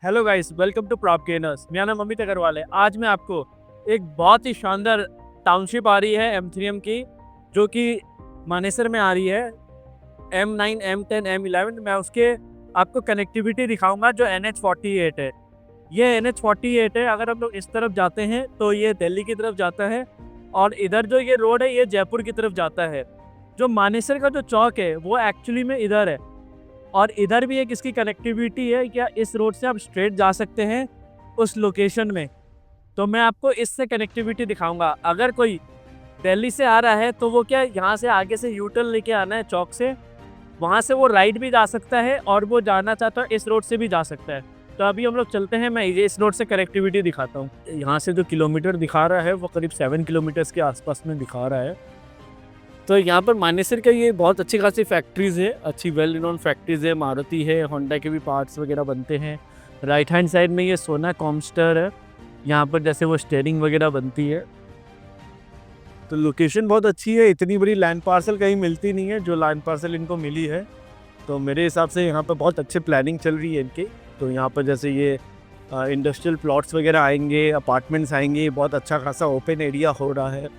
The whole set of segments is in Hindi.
Hello guys, welcome to Prop Gainers. मेरा नाम अमित अग्रवाल है। आज मैं आपको एक बहुत ही शानदार टाउनशिप आ रही है M3M की, जो कि मानेसर में आ रही है। M9, M10, M11 मैं उसके आपको कनेक्टिविटी दिखाऊंगा जो NH48 है। ये NH48 है। अगर हम लोग इस तरफ जाते हैं तो ये दिल्ली की तरफ जाता है, और इधर जो ये रोड है ये जयपुर की तरफ जाता है। जो मानेसर का जो चौक है वो एक्चुअली में इधर है, और इधर भी एक इसकी कनेक्टिविटी है। क्या इस रोड से आप स्ट्रेट जा सकते हैं उस लोकेशन में? तो मैं आपको इससे कनेक्टिविटी दिखाऊंगा। अगर कोई दिल्ली से आ रहा है तो वो क्या यहाँ से आगे से यू टर्न लेके आना है चौक से, वहाँ से वो राइट भी जा सकता है, और वो जाना चाहता है इस रोड से भी जा सकता है। तो अभी हम लोग चलते हैं, मैं ये इस रोड से कनेक्टिविटी दिखाता हूँ। यहाँ से जो किलोमीटर दिखा रहा है वो करीब 7 किलोमीटर्स के आसपास में दिखा रहा है। तो यहाँ पर मानेसर का ये बहुत अच्छी खासी फैक्ट्रीज़ है, अच्छी वेल रिनोन फैक्ट्रीज़ है। मारुति है, होंडा के भी पार्ट्स वगैरह बनते हैं। राइट हैंड साइड में ये सोना कॉमस्टर है, यहाँ पर जैसे वो स्टीयरिंग वगैरह बनती है। तो लोकेशन बहुत अच्छी है। इतनी बड़ी लैंड पार्सल कहीं मिलती नहीं है जो लैंड पार्सल इनको मिली है। तो मेरे हिसाब से यहाँ पर बहुत अच्छी प्लानिंग चल रही है इनकी। तो यहाँ पर जैसे ये इंडस्ट्रियल प्लॉट्स वगैरह आएंगे, अपार्टमेंट्स आएंगे, बहुत अच्छा खासा ओपन एरिया हो रहा है।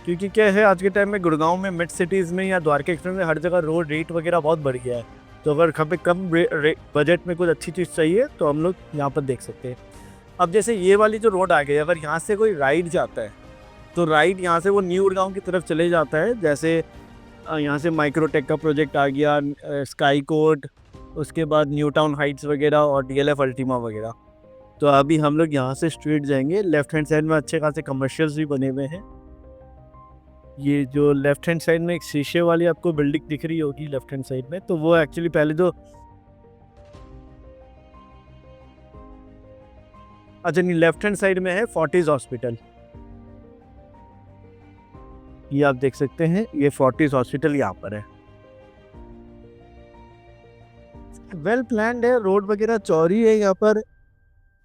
क्योंकि क्या है, आज के टाइम में गुड़गांव में मिड सिटीज़ में या द्वारका एक्सप्रेस में हर जगह रोड रेट वगैरह बहुत बढ़ गया है। तो अगर हमें कम बजट में कुछ अच्छी चीज़ चाहिए तो हम लोग यहाँ पर देख सकते हैं। अब जैसे ये वाली जो रोड आ गई, अगर यहाँ से कोई राइड जाता है तो राइड यहाँ से वो न्यू गुड़गांव की तरफ चले जाता है। जैसे यहाँ से माइक्रोटेक का प्रोजेक्ट आ गया, स्काई कोड, उसके बाद न्यू टाउन हाइट्स वगैरह और DLF अल्टीमा वगैरह। तो अभी हम लोग यहाँ से स्ट्रीट जाएंगे। लेफ्ट हैंड साइड में अच्छे खासे कमर्शियल्स भी बने हुए हैं। ये जो लेफ्ट हैंड साइड में एक शीशे वाली आपको बिल्डिंग दिख रही होगी लेफ्ट हैंड साइड में, तो वो एक्चुअली पहले जो अच्छा नहीं, लेफ्ट हैंड साइड में है फोर्टिस हॉस्पिटल। ये आप देख सकते हैं, ये फोर्टिस हॉस्पिटल यहाँ पर है। वेल प्लान्ड है, रोड वगैरह चौड़ी है यहाँ पर।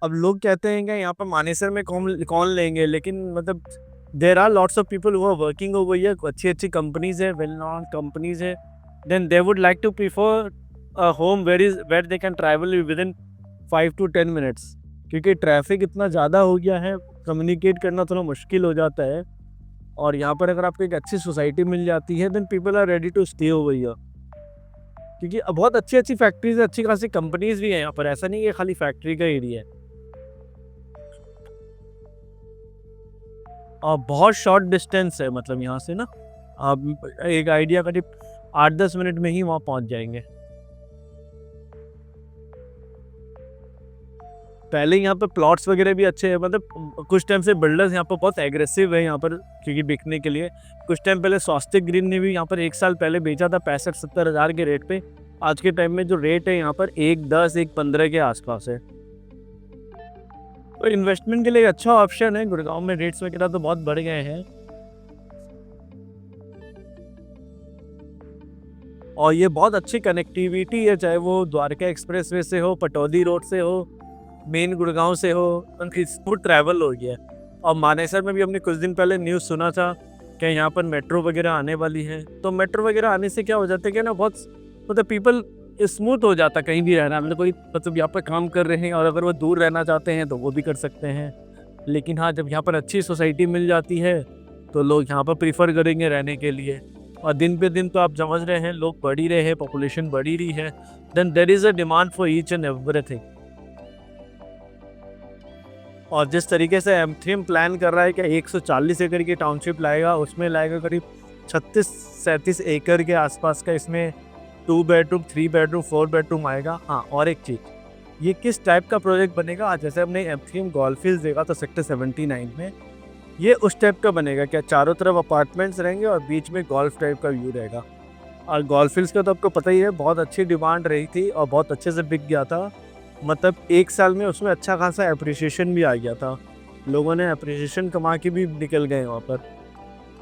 अब लोग कहते हैं कि यहाँ पर मानेसर में कौन कौन लेंगे, लेकिन मतलब there are lots of people who are working over here. अच्छी अच्छी कंपनीज है, वेल नोन कंपनीज है। Then they would like to prefer a home where they can travel within 5 to 10 minutes. क्योंकि ट्रैफिक इतना ज़्यादा हो गया है, कम्युनिकेट करना थोड़ा मुश्किल हो जाता है। और यहाँ पर अगर आपको एक अच्छी सोसाइटी मिल जाती है, then people are ready to stay over here. क्योंकि बहुत अच्छी अच्छी फैक्ट्रीज है, अच्छी खासी कंपनीज भी हैं यहाँ पर। ऐसा नहीं है खाली फैक्ट्री का एरिया है। और बहुत शॉर्ट डिस्टेंस है, मतलब यहाँ से ना आप एक आइडिया करीब 8-10 मिनट में ही वहाँ पहुँच जाएंगे। पहले यहाँ पर प्लॉट्स वगैरह भी अच्छे हैं। मतलब कुछ टाइम से बिल्डर्स यहाँ पर बहुत एग्रेसिव है यहाँ पर, क्योंकि बिकने के लिए। कुछ टाइम पहले स्वास्तिक ग्रीन ने भी यहाँ पर 1 साल पहले बेचा था 65-70 हज़ार के रेट पे। आज के टाइम में जो रेट है यहाँ पर 1.10, 1.15 के आसपास है। तो इन्वेस्टमेंट के लिए एक अच्छा ऑप्शन है। गुड़गांव में रेट्स वगैरह तो बहुत बढ़ गए हैं, और ये बहुत अच्छी कनेक्टिविटी है, चाहे वो द्वारका एक्सप्रेसवे से हो, पटौदी रोड से हो, मेन गुड़गांव से हो, उनकी स्मूथ ट्रैवल हो गया है। और मानेसर में भी हमने कुछ दिन पहले न्यूज़ सुना था कि यहाँ पर मेट्रो वगैरह आने वाली है। तो मेट्रो वगैरह आने से क्या हो जाता है कि ना, बहुत मतलब पीपल स्मूथ हो जाता कहीं भी रहना। मतलब कोई मतलब यहाँ पर काम कर रहे हैं और अगर वो दूर रहना चाहते हैं तो वो भी कर सकते हैं। लेकिन हाँ, जब यहाँ पर अच्छी सोसाइटी मिल जाती है तो लोग यहाँ पर प्रीफर करेंगे रहने के लिए। और दिन पे दिन तो आप समझ रहे हैं, लोग बढ़ ही रहे हैं, पॉपुलेशन बढ़ ही रही है। Then there is a demand for each and everything. और जिस तरीके से M3M प्लान कर रहा है कि 140 एकड़ की टाउनशिप लाएगा, उसमें लाएगा करीब 36-37 एकड़ के आसपास का। इसमें 2 बेडरूम, 3 बेडरूम, 4 बेडरूम आएगा। हाँ, और एक चीज़, ये किस टाइप का प्रोजेक्ट बनेगा। आज जैसे हमने M3M गोल्फ हिल्स देखा था सेक्टर 79 में, ये उस टाइप का बनेगा। क्या चारों तरफ अपार्टमेंट्स रहेंगे और बीच में गोल्फ टाइप का व्यू रहेगा। और गोल्फ हिल्स का तो आपको पता ही है, बहुत अच्छी डिमांड रही थी और बहुत अच्छे से बिक गया था। मतलब 1 साल में उसमें अच्छा खासा अप्रिसिएशन भी आ गया था। लोगों ने अप्रिसिएशन कमा के भी निकल गए वहाँ पर।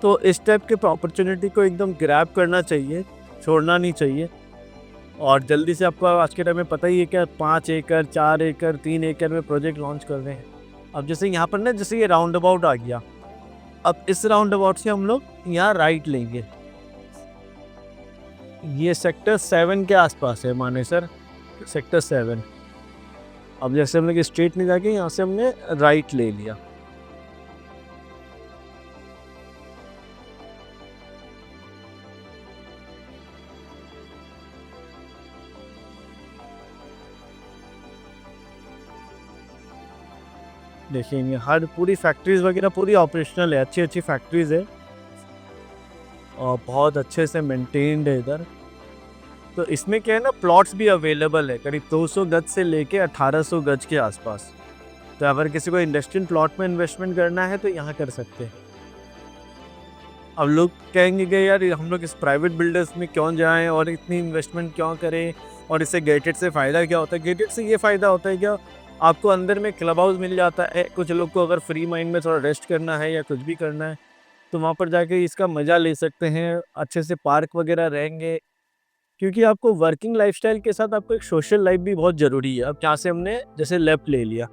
तो इस टाइप के अपॉर्चुनिटी को एकदम ग्रैब करना चाहिए, छोड़ना नहीं चाहिए। और जल्दी से, आपको आज के टाइम में पता ही है क्या, 5 एकड़, 4 एकड़, 3 एकड़ में प्रोजेक्ट लॉन्च कर रहे हैं। अब जैसे यहाँ पर ना, जैसे ये राउंड अबाउट आ गया, अब इस राउंड अबाउट से हम लोग यहाँ राइट लेंगे। ये सेक्टर 7 के आसपास है मानेसर, सेक्टर 7। अब जैसे हमने कि स्ट्रेट नहीं जाके यहाँ से हमने राइट ले लिया। देखिए ये हर पूरी फैक्ट्रीज वगैरह पूरी ऑपरेशनल है, अच्छी अच्छी फैक्ट्रीज है और बहुत अच्छे से मेंटेन्ड है इधर। तो इसमें क्या है ना, प्लॉट्स भी अवेलेबल है करीब 200 गज से लेके 1800 गज के आसपास। तो अगर किसी को इंडस्ट्रियल प्लॉट में इन्वेस्टमेंट करना है तो यहाँ कर सकते हैं। अब लोग कहेंगे कि यार हम लोग इस प्राइवेट बिल्डर्स में क्यों जाएं और इतनी इन्वेस्टमेंट क्यों करें और इससे गेटेड से फ़ायदा क्या होता है। गेटेड से ये फ़ायदा होता है क्या, आपको अंदर में क्लब हाउस मिल जाता है। कुछ लोग को अगर फ्री माइंड में थोड़ा रेस्ट करना है या कुछ भी करना है तो वहाँ पर जाके इसका मज़ा ले सकते हैं। अच्छे से पार्क वगैरह रहेंगे, क्योंकि आपको वर्किंग लाइफस्टाइल के साथ आपको एक सोशल लाइफ भी बहुत ज़रूरी है। अब यहाँ से हमने जैसे लेफ्ट ले लिया,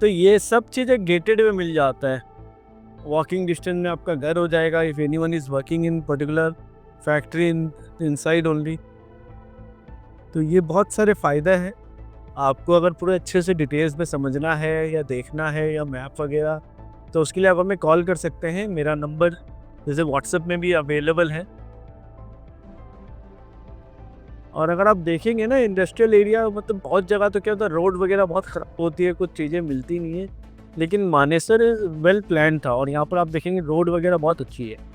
तो ये सब चीज़ें गेटेड में मिल जाता है। वॉकिंग डिस्टेंस में आपका घर हो जाएगा if anyone is working in particular factory inside only. तो ये बहुत सारे फ़ायदे हैं। आपको अगर पूरे अच्छे से डिटेल्स में समझना है या देखना है या मैप वगैरह, तो उसके लिए आप हमें कॉल कर सकते हैं। मेरा नंबर जैसे व्हाट्सएप में भी अवेलेबल है। और अगर आप देखेंगे ना इंडस्ट्रियल एरिया, मतलब बहुत जगह तो क्या होता है, रोड वगैरह बहुत ख़राब होती है, कुछ चीज़ें मिलती नहीं है। लेकिन मानेसर वेल प्लान था और यहाँ पर आप देखेंगे रोड वगैरह बहुत अच्छी है।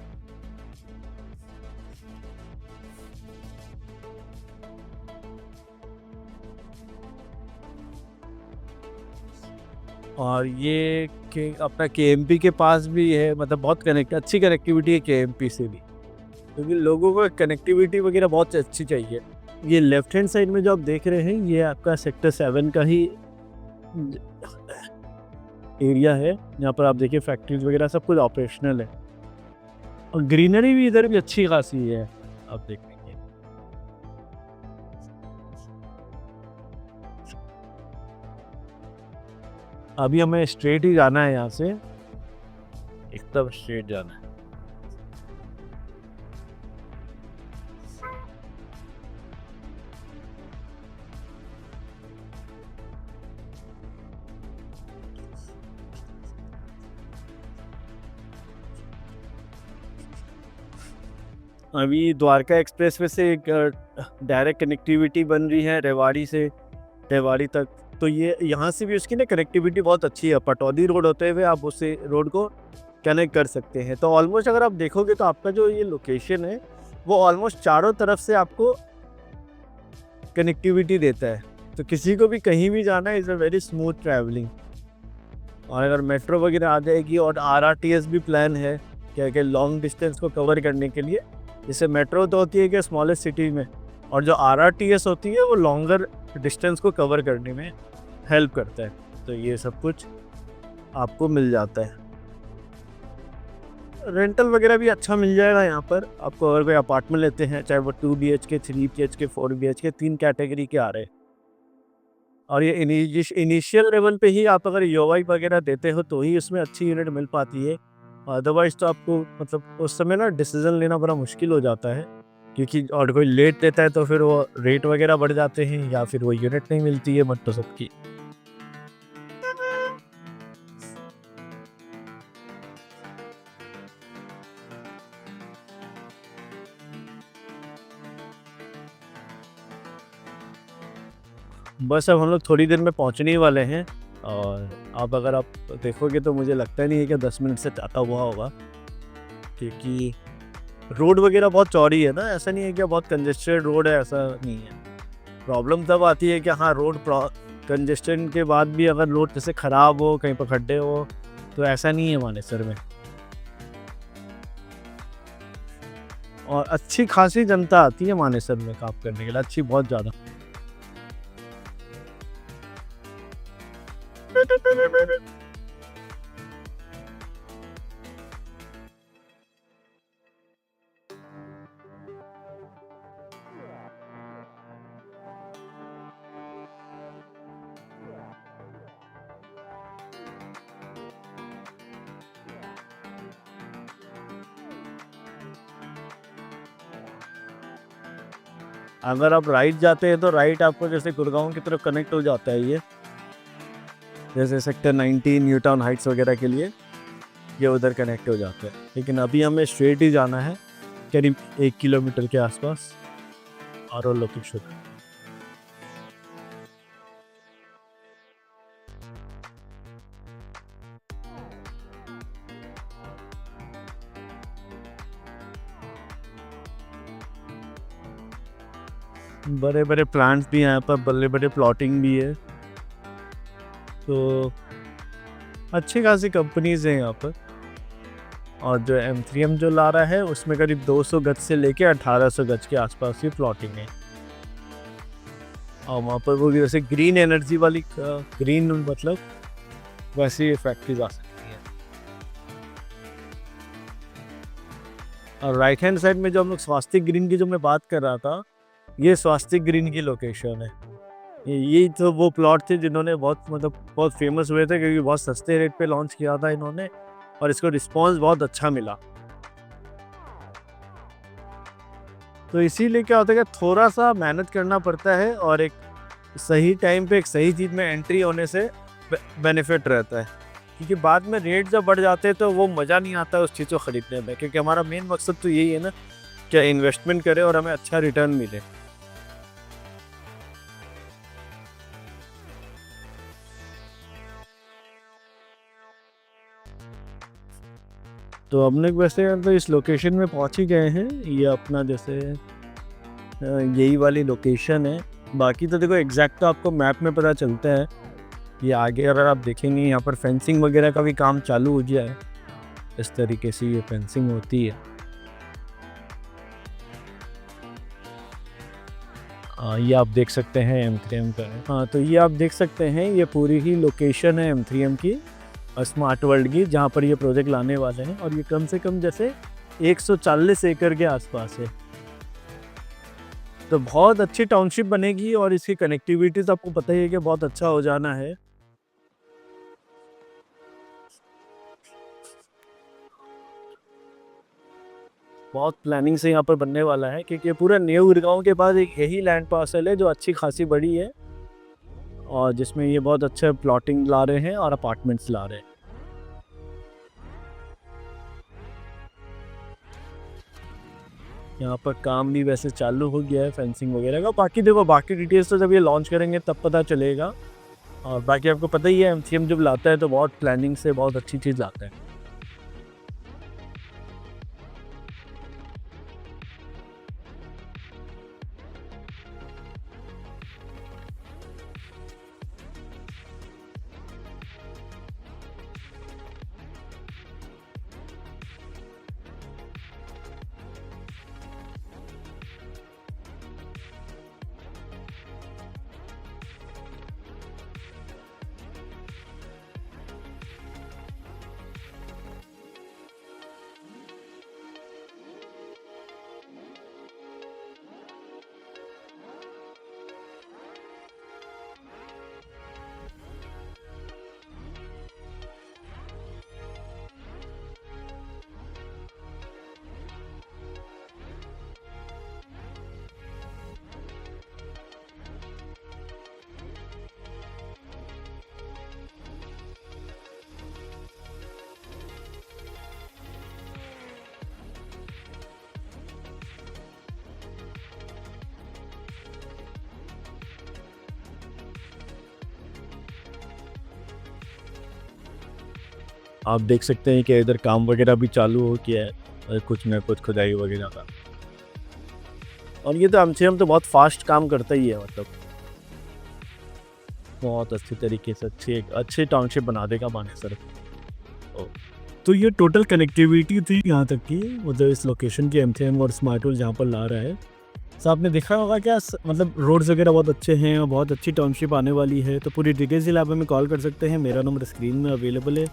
और ये के अपना केएमपी के पास भी है, मतलब बहुत अच्छी कनेक्टिविटी है केएमपी से भी, क्योंकि लोगों को कनेक्टिविटी वगैरह बहुत अच्छी चाहिए। ये लेफ्ट हैंड साइड में जो आप देख रहे हैं ये आपका सेक्टर 7 का ही एरिया है। यहाँ पर आप देखिए फैक्ट्रीज वगैरह सब कुछ ऑपरेशनल है और ग्रीनरी भी इधर भी अच्छी खासी है, आप देखेंगे। अभी हमें स्ट्रेट ही जाना है, यहाँ से एकदम स्ट्रेट जाना है। अभी द्वारका एक्सप्रेस वे से एक डायरेक्ट कनेक्टिविटी बन रही है रेवाड़ी से, रेवाड़ी तक। तो ये यहाँ से भी उसकी ना कनेक्टिविटी बहुत अच्छी है। पटौदी रोड होते हुए आप उसे रोड को कनेक्ट कर सकते हैं। तो ऑलमोस्ट अगर आप देखोगे तो आपका जो ये लोकेशन है वो ऑलमोस्ट चारों तरफ से आपको कनेक्टिविटी देता है। तो किसी को भी कहीं भी जाना है, is a very smooth travelling. और अगर मेट्रो वगैरह आ जाएगी और आरआरटीएस भी प्लान है क्या कि लॉन्ग डिस्टेंस को कवर करने के लिए। जैसे मेट्रो तो होती है कि स्मॉलेस्ट सिटी में, और जो आरआरटीएस होती है वो लॉन्गर डिस्टेंस को कवर करने में हेल्प करता है। तो ये सब कुछ आपको मिल जाता है। रेंटल वगैरह भी अच्छा मिल जाएगा यहाँ पर आपको। अगर कोई अपार्टमेंट लेते हैं, चाहे वो 2 BHK 3 BHK 4 BHK 3 कैटेगरी के आ रहे हैं। और ये इनिशियल लेवल पे ही आप अगर ईओआई वगैरह देते हो तो ही उसमें अच्छी यूनिट मिल पाती है। अदरवाइज तो आपको मतलब उस समय ना डिसीजन लेना बड़ा मुश्किल हो जाता है, क्योंकि और कोई लेट देता है तो फिर वो रेट वगैरह बढ़ जाते हैं या फिर वो यूनिट नहीं मिलती है मत तो सबकी। बस अब हम लोग थोड़ी देर में पहुंचने ही वाले हैं। और अब अगर आप देखोगे तो मुझे लगता नहीं है कि 10 मिनट से ज़्यादा हुआ होगा, क्योंकि रोड वगैरह बहुत चौड़ी है ना। ऐसा नहीं है कि बहुत कंजेस्टेड रोड है, ऐसा नहीं है। प्रॉब्लम तब आती है कि हाँ रोड कंजेस्टेड के बाद भी अगर रोड जैसे ख़राब हो, कहीं पर खड्डे हो, तो ऐसा नहीं है मानेसर में। और अच्छी खासी जनता आती है मानेसर में काम करने के लिए, अच्छी बहुत ज़्यादा। अगर आप राइट जाते हैं तो राइट आपको जैसे गुड़गांव की तरफ कनेक्ट हो जाता है ये, जैसे सेक्टर 19 न्यू टाउन हाइट्स वगैरह के लिए ये उधर कनेक्ट हो जाते हैं। लेकिन अभी हमें स्ट्रेट ही जाना है करीब 1 किलोमीटर के आसपास और वो लोकेशन। बड़े बड़े प्लांट्स भी हैं यहाँ पर, बड़े बड़े प्लॉटिंग भी है, तो अच्छी खासी कंपनीज हैं यहाँ पर। और जो M3M जो ला रहा है उसमें करीब 200 गज से लेके 1800 गज के आसपास की प्लॉटिंग है। और वहाँ पर वो भी वैसे ग्रीन एनर्जी वाली, ग्रीन मतलब वैसी फैक्ट्रीज आ सकती है। और राइट हैंड साइड में जो हम लोग स्वास्तिक ग्रीन की जो मैं बात कर रहा था, ये स्वास्तिक ग्रीन की लोकेशन है। ये तो वो प्लॉट थे जिन्होंने बहुत फेमस हुए थे क्योंकि बहुत सस्ते रेट पे लॉन्च किया था इन्होंने और इसको रिस्पांस बहुत अच्छा मिला। तो इसीलिए क्या होता है कि थोड़ा सा मेहनत करना पड़ता है और एक सही टाइम पे एक सही चीज़ में एंट्री होने से बेनिफिट रहता है, क्योंकि बाद में रेट जब बढ़ जाते हैं तो वो मज़ा नहीं आता उस चीज़ को ख़रीदने में, क्योंकि हमारा मेन मकसद तो यही है ना, क्या इन्वेस्टमेंट करें और हमें अच्छा रिटर्न मिले। तो हम लोग वैसे तो इस लोकेशन में पहुंच ही गए हैं। ये अपना जैसे यही वाली लोकेशन है। बाकी तो देखो एग्जैक्ट तो आपको मैप में पता चलता है। ये आगे अगर आप देखेंगे यहाँ पर फेंसिंग वगैरह का भी काम चालू हो गया है। इस तरीके से ये फेंसिंग होती है। ये आप देख सकते हैं M3M का है। हाँ, तो ये आप देख सकते हैं ये पूरी ही लोकेशन है M3M की स्मार्ट वर्ल्ड की, जहाँ पर ये प्रोजेक्ट लाने वाले हैं। और ये कम से कम जैसे 140 एकड़ के आसपास है। तो बहुत अच्छी टाउनशिप बनेगी और इसकी कनेक्टिविटी तो आपको पता ही है कि बहुत अच्छा हो जाना है। बहुत प्लानिंग से यहाँ पर बनने वाला है, क्योंकि ये पूरा न्यू गुड़गांव के पास एक यही लैंड पार्सल है जो अच्छी खासी बड़ी है और जिसमें ये बहुत अच्छे प्लॉटिंग ला रहे हैं और अपार्टमेंट्स ला रहे हैं। यहाँ पर काम भी वैसे चालू हो गया है फेंसिंग वगैरह का। बाकी देखो बाकी डिटेल्स तो जब ये लॉन्च करेंगे तब पता चलेगा। और बाकी आपको पता ही है M3M जब लाता है तो बहुत प्लानिंग से बहुत अच्छी चीज़ लाता है। आप देख सकते हैं कि इधर काम वगैरह भी चालू हो गया है और कुछ न कुछ खुदाई वगैरह का। और ये तो M3M तो बहुत फास्ट काम करता ही है, मतलब बहुत अच्छी तरीके से अच्छी टाउनशिप बना देगा मानेसर। तो ये टोटल कनेक्टिविटी थी यहाँ तक की, मतलब इस लोकेशन की M3M और स्मार्ट वर्ल्ड जहाँ पर ला रहा है। तो आपने देखा होगा क्या, मतलब रोड्स वगैरह बहुत अच्छे हैं और बहुत अच्छी टाउनशिप आने वाली है। तो पूरी डिटेल्स के लिए आप हमें कॉल कर सकते हैं, मेरा नंबर स्क्रीन में अवेलेबल है।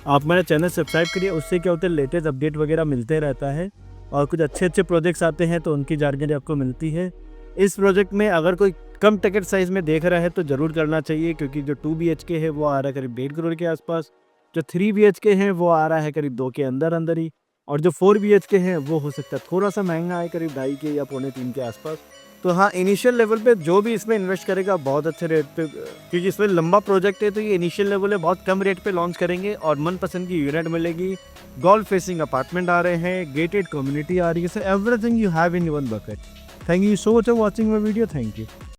आप मेरा चैनल सब्सक्राइब करिए, उससे क्या होता है लेटेस्ट अपडेट वगैरह मिलते रहता है और कुछ अच्छे अच्छे प्रोजेक्ट्स आते हैं तो उनकी जानकारी आपको मिलती है। इस प्रोजेक्ट में अगर कोई कम टिकट साइज़ में देख रहा है तो ज़रूर करना चाहिए, क्योंकि जो 2 BHK है वो आ रहा है करीब 1.5 करोड़ के आसपास, जो 3 BHK है वो आ रहा है करीब 2 के अंदर अंदर ही, और जो 4 BHK है वो हो सकता है थोड़ा सा महंगा है, करीब 2.5 के या 2.25 के आसपास। तो हाँ, इनिशियल लेवल पे जो भी इसमें इन्वेस्ट करेगा बहुत अच्छे रेट पे, क्योंकि इसमें लंबा प्रोजेक्ट है तो ये इनिशियल लेवल है, बहुत कम रेट पे लॉन्च करेंगे और मनपसंद की यूनिट मिलेगी, गोल्फ फेसिंग अपार्टमेंट आ रहे हैं, गेटेड कम्युनिटी आ रही है, so everything you have in one bucket. Thank you so much for watching my video, thank you.